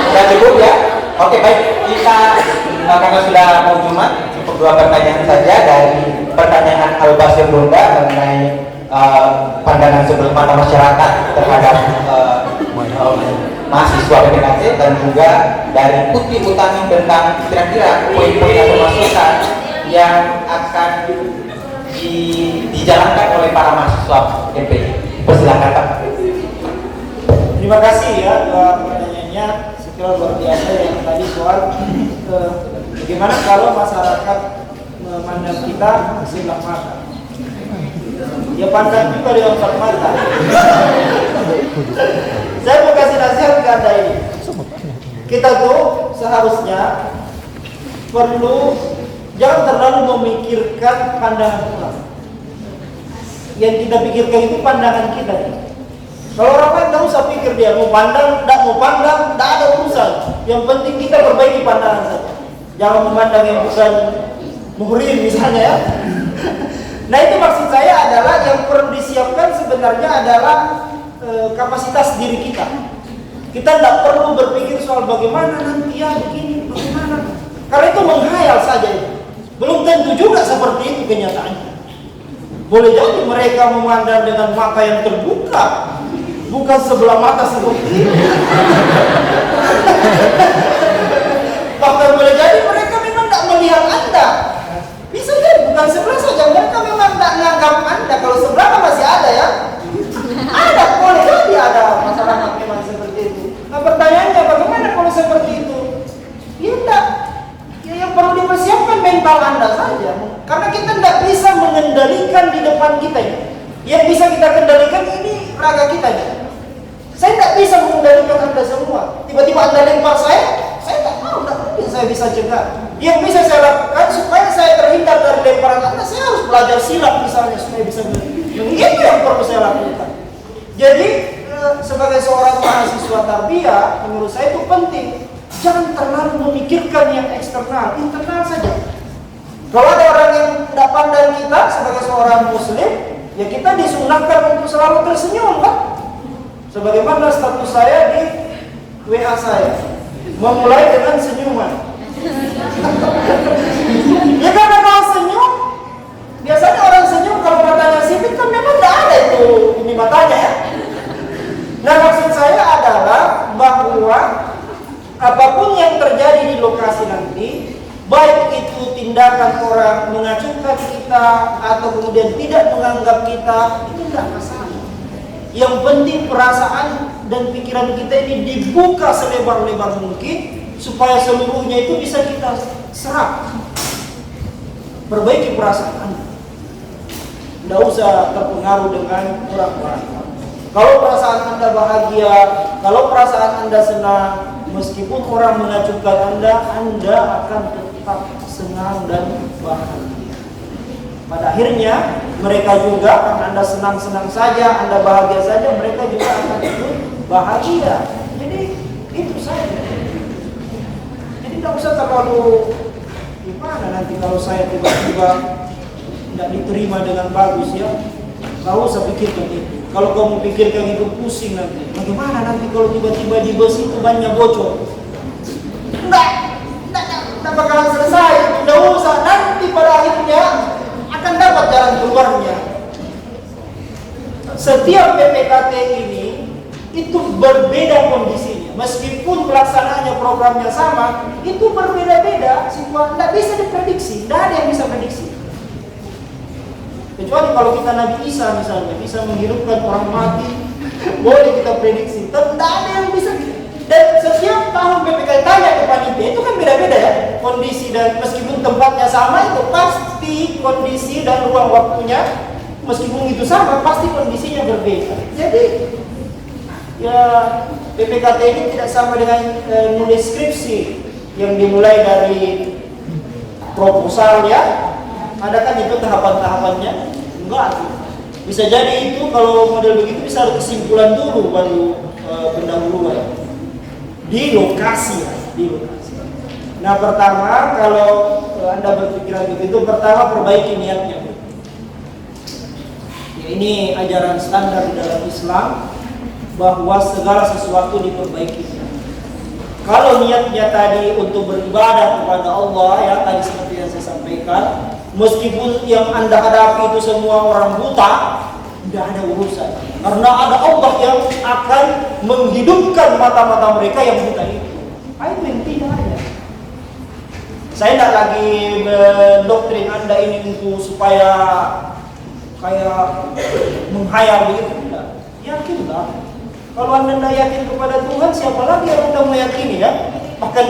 sudah cukup ya. Oke, baik, kita karena sudah mau Jumat, cukup 2 pertanyaan saja. Dari pertanyaan Albasir Bunda mengenai pandangan sebelah mata masyarakat terhadap mahasiswa PPKT, dan juga dari Putri Utami tentang kira-kira poin-poin atau masukan yang akan dijalankan oleh para mahasiswa MPI. Persilakan Pak. Terima kasih ya, 2 pertanyaannya sekiranya luar biasa. Yang tadi soal bagaimana kalau masyarakat memandang kita sebelah mata. Ya pandang juga dengan empat mata. Saya mau kasih nasihat ke Anda ini. Kita tuh seharusnya perlu jangan terlalu memikirkan pandangan orang. Yang kita pikirkan itu pandangan kita. Kalau orang lain tak usah pikir dia mau pandang, tak mau pandang, tak ada urusan. Yang penting kita perbaiki pandangan saja. Jangan memandang yang bukan muhrim misalnya ya. Nah itu maksud saya adalah yang perlu disiapkan sebenarnya adalah kapasitas diri kita. Kita tidak perlu berpikir soal bagaimana nanti ya begini, bagaimana. Karena itu menghayal saja. Belum tentu juga seperti itu kenyataannya. Boleh jadi mereka memandang dengan mata yang terbuka, bukan sebelah mata seperti ini. Bahkan boleh jadi mereka memang tidak melihat Anda. Bisa jadi bukan sebelah saja, mereka memang tidak menganggap Anda. Kalau sebelah kan masih ada ya. Ada, boleh jadi ada masyarakat memang seperti itu. Nah pertanyaannya bagaimana kalau seperti itu? Ya enggak. Ya, yang perlu dipersiapkan mental Anda saja. Karena kita tidak bisa mengendalikan di depan kita ini. Yang bisa kita kendalikan ini raga kita ini. Saya tidak bisa mengendalikan Anda semua. Tiba-tiba Anda lempar saya tak tahu, tidak mungkin saya bisa cegah. Yang bisa saya lakukan supaya saya terhindar dari lemparan Anda, saya harus belajar silat misalnya supaya bisa itu yang perlu saya lakukan. Jadi sebagai seorang mahasiswa tarbiyah, menurut saya itu penting. Jangan terlalu memikirkan yang eksternal, internal saja. Kalau ada orang yang tidak pandang kita sebagai seorang muslim, ya kita disunahkan untuk selalu tersenyum kan? Sebagaimana status saya di WA saya, memulai dengan senyuman. Ya karena kalau senyum, biasanya orang senyum kalau matanya sipit kan memang tidak ada itu ini matanya ya. Nah maksud saya adalah bahwa apapun yang terjadi di lokasi nanti, baik itu tindakan orang mengacungkan kita atau kemudian tidak menganggap kita, itu tidak masalah. Yang penting perasaan dan pikiran kita ini dibuka selebar-lebar mungkin supaya seluruhnya itu bisa kita serap. Perbaiki perasaan Anda. Tidak usah terpengaruh dengan orang-orang. Kalau perasaan Anda bahagia, kalau perasaan Anda senang, meskipun orang mengacungkan Anda akan tetap senang dan bahagia. Pada akhirnya mereka juga, karena Anda senang-senang saja, Anda bahagia saja, mereka juga akan ikut bahagia. Jadi itu saja. Jadi tidak usah terlalu gimana nanti kalau saya tiba-tiba tidak diterima dengan bagus ya. Tidak usah pikirkan itu. Kalau kamu pikirkan itu pusing nanti. Bagaimana nanti kalau tiba-tiba di bus itu banyak bocor? Tidak bakalan selesai. Tidak usah. Nanti pada akhirnya akan dapat jalan keluarnya. Setiap PPKT ini itu berbeda kondisinya. Meskipun pelaksanaannya programnya sama, itu berbeda-beda. Situasi tidak bisa diprediksi. Tidak ada yang bisa prediksi. Kecuali kalau kita Nabi Isa misalnya bisa menghidupkan orang mati, boleh kita prediksi. Tidak ada yang bisa. Dan setiap tahun PPKT tanya ke panitia itu kan beda-beda ya kondisi, dan meskipun tempatnya sama itu pasti kondisi dan ruang waktunya meskipun itu sama pasti kondisinya berbeda. Jadi ya PPKT ini tidak sama dengan nulis skripsi yang dimulai dari proposal ya. Ada kan itu tahapan-tahapannya? Enggak. Bisa jadi itu kalau model begitu bisa ada kesimpulan dulu baru pendahuluan. Di lokasi ya, di lokasi. Nah pertama kalau Anda berpikiran begitu, pertama perbaiki niatnya. Ya, ini ajaran standar dalam Islam bahwa segala sesuatu diperbaiki. Kalau niatnya tadi untuk beribadah kepada Allah ya tadi seperti yang saya sampaikan, meskipun yang Anda hadapi itu semua orang buta, tidak ada urusan. Karena ada Allah yang akan menghidupkan mata-mata mereka yang buta itu. Itu yang tidak ada. Saya tidak lagi mendoktrin Anda ini untuk supaya kayak menghayal begitu. Tidak. Yakinlah. Kalau Anda tidak yakin kepada Tuhan, siapa lagi yang Anda meyakini ya? Bahkan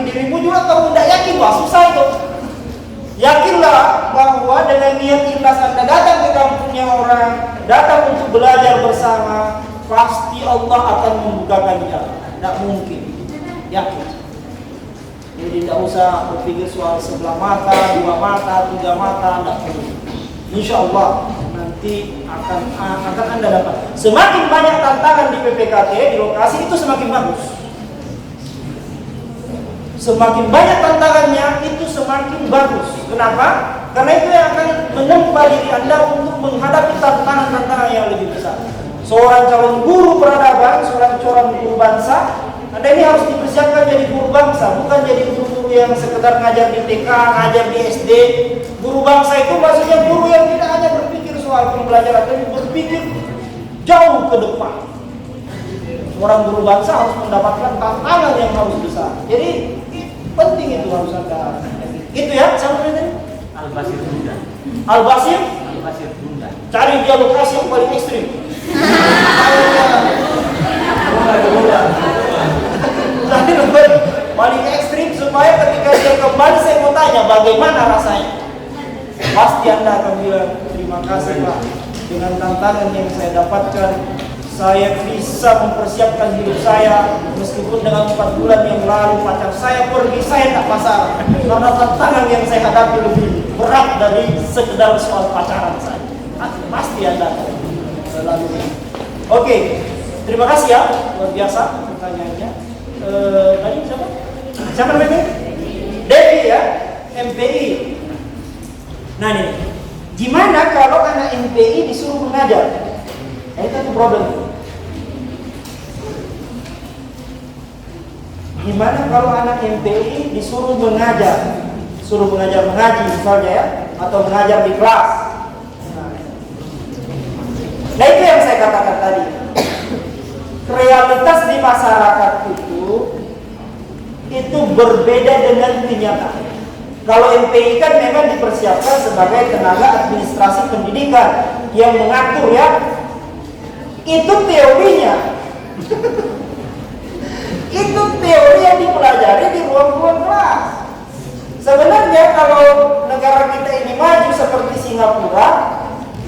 dirimu juga kamu tidak yakin, wah susah itu. Yakinlah bahwa dengan niat ikhlas Anda datang ke kampungnya orang, datang untuk belajar bersama, pasti Allah akan membukakan jalan. Tidak mungkin. Yakin. Jadi tidak usah berpikir soal sebelah mata, dua mata, tiga mata, tidak perlu. Insya Allah nanti akan Anda dapat. Semakin banyak tantangan di PPKT, di lokasi itu semakin bagus. Semakin banyak tantangannya itu semakin bagus. Kenapa? Karena itu yang akan menempa diri Anda untuk menghadapi tantangan-tantangan yang lebih besar. Seorang calon guru peradaban, seorang guru bangsa, Anda ini harus dipersiapkan jadi guru bangsa, bukan jadi guru yang sekedar ngajar di TK, ngajar di SD. Guru bangsa itu maksudnya guru yang tidak hanya berpikir soal pembelajaran, tapi berpikir jauh ke depan. Seorang guru bangsa harus mendapatkan tantangan yang harus besar. Jadi penting itu harus ada. Itu ya, siapa namanya? Al-Basir Bunda. Al-Basir? Al-Basir Bunda. Cari dia lokasi yang paling ekstrim. Cari tempat paling ekstrim supaya ketika dia kembali saya mau tanya bagaimana rasanya. Pasti Anda akan bilang terima kasih Pak, dengan tantangan yang saya dapatkan saya bisa mempersiapkan hidup saya. Meskipun dengan 4 bulan yang lalu pacar saya pergi, saya tak masalah karena tantangan yang saya hadapi lebih berat dari sekedar soal pacaran saya. Pasti Anda akan lalu. Oke, terima kasih ya, luar biasa pertanyaannya. Tadi siapa? Siapa namanya? Devi ya, MPI. Nah nih, gimana kalau anak MPI disuruh mengajar? Itu problem. Gimana kalau anak MPI disuruh mengajar? Suruh mengajar mengaji misalnya ya, atau mengajar di kelas. Nah itu yang saya katakan tadi. Realitas di masyarakat itu berbeda dengan kenyataan. Kalau MPI kan memang dipersiapkan sebagai tenaga administrasi pendidikan yang mengatur ya. Itu teorinya. Itu teori yang dipelajari di ruang-ruang kelas. Sebenarnya kalau negara kita ini maju seperti Singapura,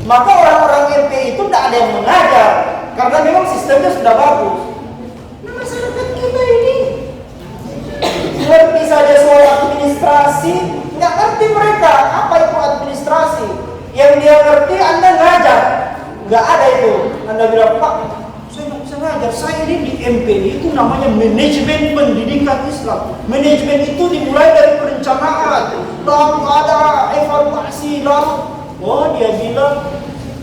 maka orang-orang MPI itu tidak ada yang mengajar karena memang sistemnya sudah bagus. Nah, masyarakat kita ini ngerti saja soal administrasi, nggak ngerti mereka apa itu administrasi. Yang dia ngerti Anda ngajar, nggak ada itu. Anda bilang Pak, saya nggak bisa ngajar. Saya ini di MPI itu namanya manajemen pendidikan Islam. Manajemen itu dimulai dari perencanaan, lalu ada evaluasi, lalu dia bilang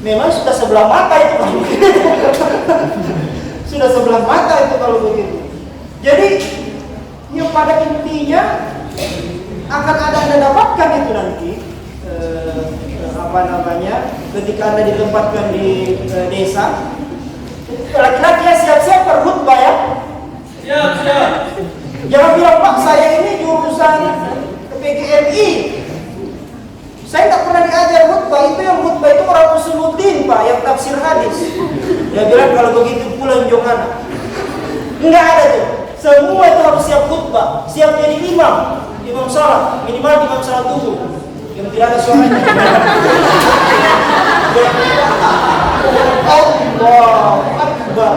memang sudah sebelah mata itu kalau begitu. Sudah sebelah mata itu kalau begitu. Jadi yang pada intinya akan ada Anda dapatkan itu nanti ketika Anda ditempatkan di desa, laki-laki ya siap-siap berkhutbah ya. Siap. Jangan bilang Pak saya ini jurusan PGMI. Saya tak pernah diajar khutbah, itu yang khutbah itu orang usuluddin Pak, yang tafsir hadis. Dia bilang kalau begitu pulang Johana. Enggak ada tuh. Semua itu harus siap khutbah, siap jadi imam salat, minimal imam salat dulu. Yang tidak ada suaranya. Allah Akbar.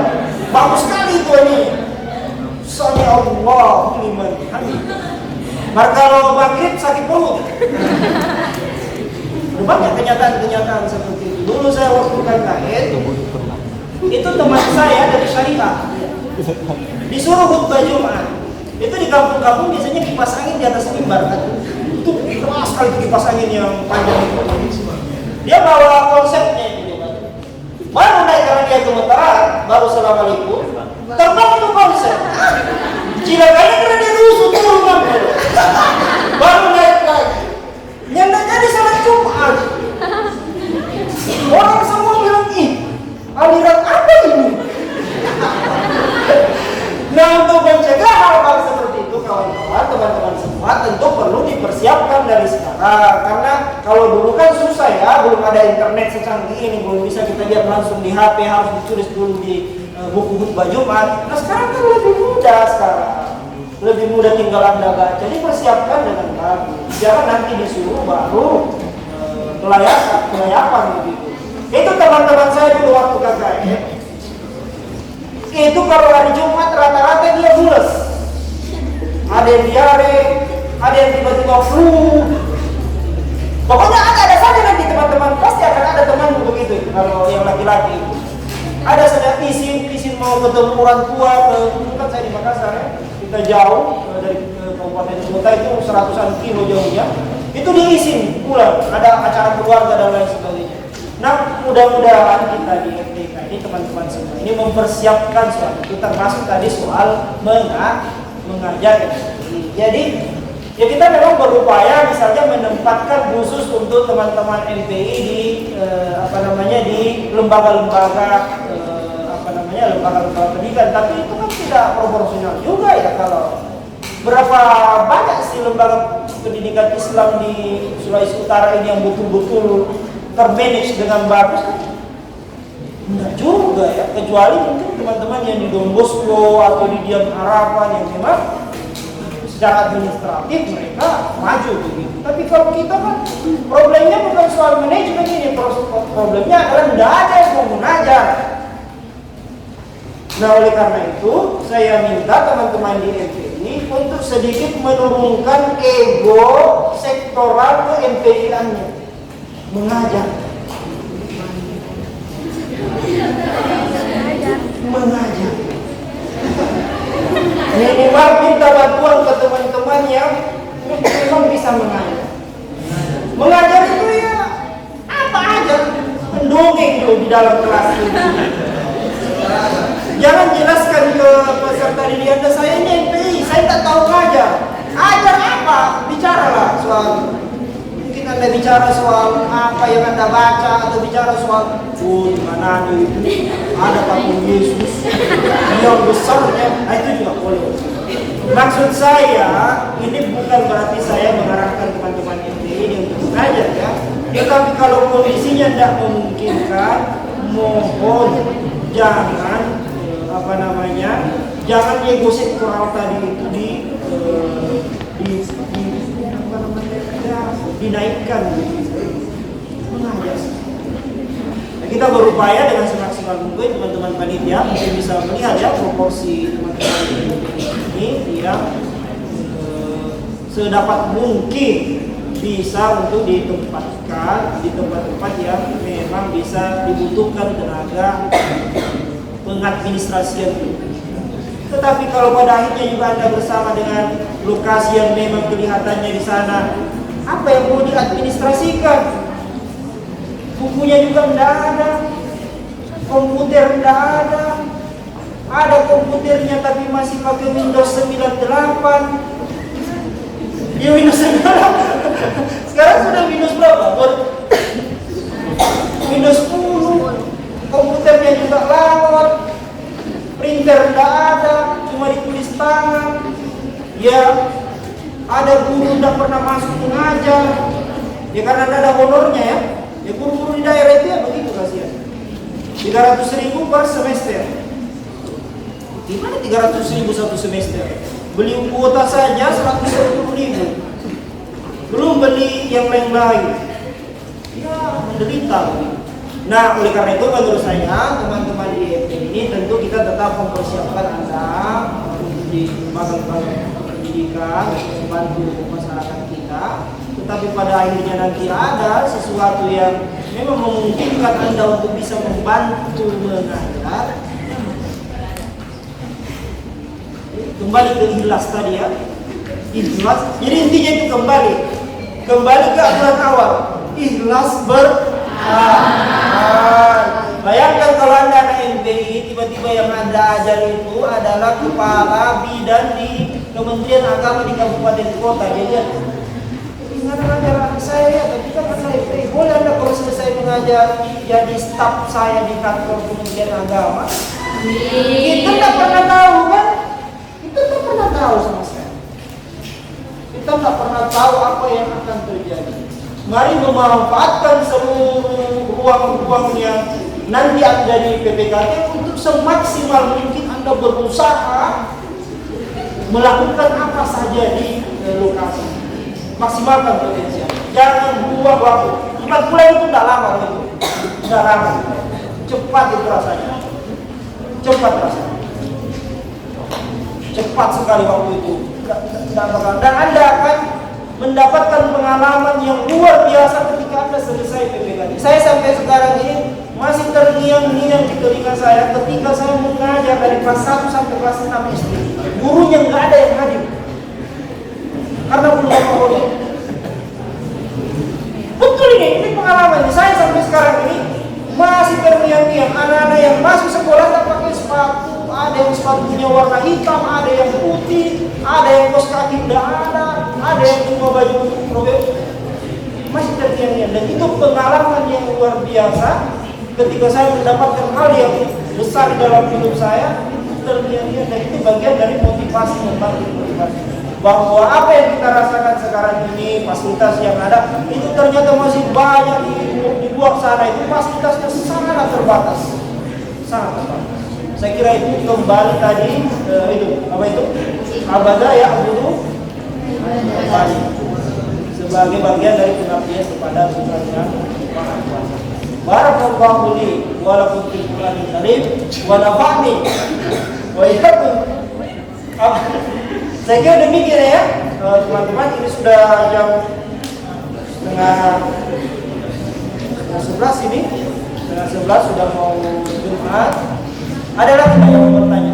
Bagus sekali itu ini. Sami Allah liman hamid. Maka kalau maghrib sakit perut. Banyak kenyataan-kenyataan seperti itu. Dulu saya waktu KKN, itu teman saya dari Syariah disuruh khutbah Jumat. Itu di kampung-kampung biasanya kipas angin di atas mimbar kan. Itu keras sekali kipas angin yang panjang itu. Dia bawa konsepnya itu. Baru naik karena dia gemeteran, baru assalamualaikum. Terbang itu konsep. Cilakanya karena dia rusuh turun. Baru naik lagi. Yang tidak jadi salat Jumat. Orang semua bilang aliran apa ini? Nah untuk mencegah hal-hal seperti itu kawan-kawan, teman-teman semua tentu perlu dipersiapkan dari sekarang. Karena kalau dulu kan susah ya, belum ada internet secanggih ini, belum bisa kita lihat langsung di HP, harus ditulis dulu di buku-buku Jumat. Nah sekarang kan lebih mudah sekarang. Lebih mudah tinggal Anda baca. Jadi persiapkan dengan bagus. Jangan nanti disuruh baru kelayapan begitu. Itu teman-teman saya dulu waktu KKN. Itu kalau hari Jumat rata-rata dia mules. Ada yang diare, ada yang tiba-tiba flu. Pokoknya ada saja nanti teman-teman, pasti akan ada teman begitu. Kalau yang laki-laki ada saja izin mau ketemu orang tua, kan saya di Makassar ya. Kita jauh dari kabupaten kota itu 100-an kilo jauhnya. Itu diizin pulang, ada acara keluarga dan lain sebagainya. Nah, mudah-mudahan kita di FTK ini teman-teman semua ini mempersiapkan soal itu, termasuk tadi soal mengajar. Jadi ya kita memang berupaya misalnya menempatkan khusus untuk teman-teman MPI di di lembaga-lembaga lembaga-lembaga pendidikan, tapi itu kan tidak proporsional juga ya. Kalau berapa banyak sih lembaga pendidikan Islam di Sulawesi Utara ini yang betul-betul termanage dengan bagus? Enggak juga ya, kecuali mungkin teman-teman yang di Don Bosco atau di Dian Harapan yang memang secara administratif mereka maju begitu. Tapi kalau kita kan problemnya bukan soal manajemen ini, problemnya adalah tidak ada yang mau mengajar. Nah, oleh karena itu saya minta teman-teman di MPI untuk sedikit menurunkan ego sektoral ke MPI-annya. Mengajar. Minimal minta bantuan ke teman-teman yang memang bisa mengajar. Mengajar itu ya apa aja, mendongeng tuh di dalam kelas ini. Jangan jelaskan ke peserta didik Anda, saya ini MPI, saya tak tahu ngajar. Ajar apa? Bicaralah soal, mungkin Anda bicara soal apa yang Anda baca, atau bicara soal di mana itu ada patung Yesus yang besarnya, itu juga boleh. Maksud saya ini bukan berarti saya mengarahkan teman-teman MPI ini untuk mengajar ya. Tetapi kalau kondisinya tidak memungkinkan, mohon jangan jangan ego sektoral tadi itu dinaikkan gitu. Mengajar. Nah, kita berupaya dengan semaksimal mungkin teman-teman panitia mungkin bisa melihat ya proporsi teman-teman ini yang sedapat mungkin bisa untuk ditempatkan di tempat-tempat yang memang bisa dibutuhkan tenaga pengadministrasian itu. Tetapi kalau pada akhirnya juga Anda bersama dengan lokasi yang memang kelihatannya di sana, apa yang mau diadministrasikan? Bukunya juga tidak ada, komputer tidak ada komputernya tapi masih pakai Windows 98. Ya Windows 98. Sekarang sudah Windows berapa? Windows 10. Komputernya juga lambat, printer tidak ada, cuma ditulis tangan. Ya, ada guru tidak pernah masuk mengajar, ya karena tidak ada honornya ya. Ya guru-guru di daerah itu ya begitu kasihan. 300.000 per semester. Gimana 300.000 satu semester? Beli kuota saja 110.000. Belum beli yang lain-lain. Ya menderita. Nah, oleh karena itu menurut saya teman-teman di FT ini tentu kita tetap mempersiapkan Anda untuk di lembaga pendidikan untuk membantu masyarakat kita. Tetapi pada akhirnya nanti ada sesuatu yang memang memungkinkan Anda untuk bisa membantu mengajar. Kembali ke ikhlas tadi ya. Ikhlas. Jadi intinya itu kembali ke aturan awal. Ikhlas bayangkan kalau Anda anak MPI, tiba-tiba yang Anda ajar itu adalah kepala bidang di Kementerian Agama di kabupaten kota. Jadi gimana ngajar anak saya? Tapi kan anak MPI, boleh Anda kalau selesai mengajar jadi staf saya di kantor Kementerian Agama? Kita tak pernah tahu kan? Kita tak pernah tahu sama saya. Kita tak pernah tahu apa yang akan terjadi. Mari memanfaatkan seluruh ruang-ruang yang nanti ada di PPKT untuk semaksimal mungkin Anda berusaha melakukan apa saja di lokasi. Maksimalkan potensial. Jangan buang waktu. 4 bulan itu tidak lama gitu. Tidak lama. Cepat itu rasanya. Cepat rasanya. Cepat sekali waktu itu. Dan Anda akan mendapatkan pengalaman yang luar biasa ketika Anda selesai PPKT. Saya sampai sekarang ini masih terngiang-ngiang di telinga saya ketika saya mengajar dari kelas 1 sampai kelas 6 SD. Gurunya nggak ada yang hadir karena belum ada. Betul betul ini pengalaman saya sampai sekarang ini masih terngiang-ngiang anak-anak yang masuk sekolah tak pakai sepatu, ada yang sepatunya warna hitam, ada yang putih, ada yang kos kaki udah ada yang cuma baju robek, masih terngiang-ngiang. Dan itu pengalaman yang luar biasa ketika saya mendapatkan hal yang besar di dalam hidup saya, itu terngiang-ngiang. Dan itu bagian dari motivasi bahwa apa yang kita rasakan sekarang ini, fasilitas yang ada itu ternyata masih banyak di luar sana, itu fasilitasnya sangat terbatas, sangat terbatas. Saya kira itu kembali tadi itu apa itu abadah ya abudu sebagai bagian dari pengabdian kepada Tuhan Yang Maha Kuasa. Barakallahu li wa lakum fil Qur'anil Karim wa nafa'ni wa iyyakum. Saya kira demikian ya teman-teman, ini sudah jam setengah 11 ini, setengah 11 sudah mau Jumat. Ada lagi yang mau bertanya?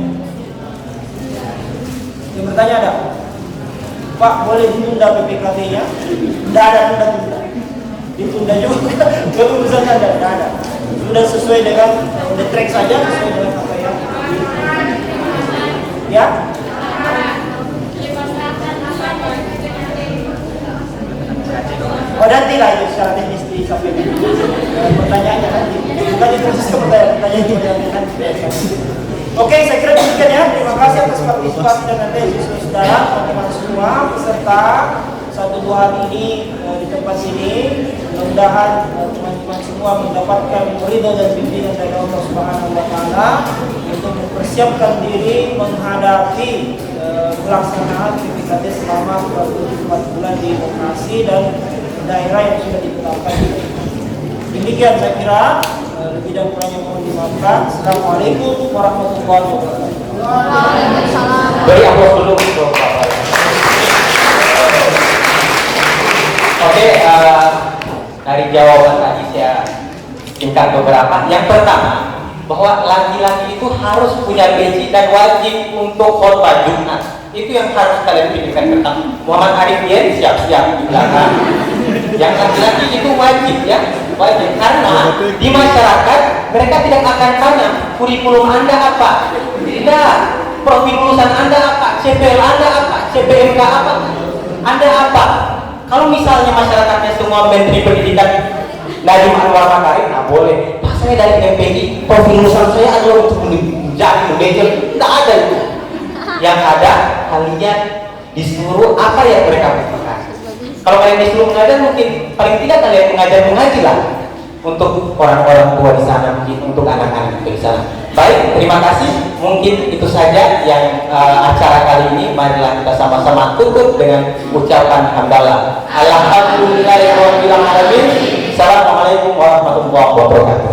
Yang bertanya ada? Pak, boleh ditunda PPKT-nya? Tidak ada tunda-tunda. Ditunda juga, keputusan tidak ada. Sudah sesuai dengan the track saja, sesuai dengan apa yang ya? Oh nanti lah itu secara teknis disampaikan. Pertanyaannya nanti. Bukan itu khusus ke pertanyaan itu nanti. Oke, saya kira demikian ya. Terima kasih atas partisipasi dan atensi saudara, teman-teman semua peserta 1-2 hari ini di tempat sini. Mudah-mudahan teman-teman semua mendapatkan ridho dan bimbingan dari Allah Subhanahu wa taala untuk mempersiapkan diri menghadapi pelaksanaan PPKT selama 24 bulan di lokasi dan daerah yang sudah ditetapkan. Demikian saya kira, lebih dan kurangnya mohon dimaafkan. Assalamualaikum warahmatullahi wabarakatuh. Waalaikumsalam. Beri aplaus dulu untuk Bapak. Oke, dari jawaban tadi saya singkat beberapa. Yang pertama, bahwa laki-laki itu harus punya gaji dan wajib untuk khotbah Jumat. Itu yang harus kalian pikirkan pertama. Muhammad Arif dia siap-siap di belakang. Yang laki-laki itu wajib ya, wajib, karena di masyarakat mereka tidak akan tanya kurikulum Anda apa, tidak, profil lulusan Anda apa, CPL Anda apa, CBMK apa, Anda apa. Kalau misalnya masyarakatnya semua menteri pendidikan Nadiem Anwar Makarim, nah boleh. Pak, saya dari MPI, profil lulusan saya adalah untuk menjadi manajer, tidak ada itu. Yang ada kalian disuruh apa yang mereka butuhkan. Kalau kalian disuruh mengajar, mungkin paling tidak kalian mengaji lah untuk orang-orang tua di sana, mungkin untuk anak-anak di sana. Baik, terima kasih. Mungkin itu saja yang acara kali ini. Marilah kita sama-sama tutup dengan ucapan hamdalah. Alhamdulillahirabbil alamin. Assalamualaikum warahmatullahi wabarakatuh.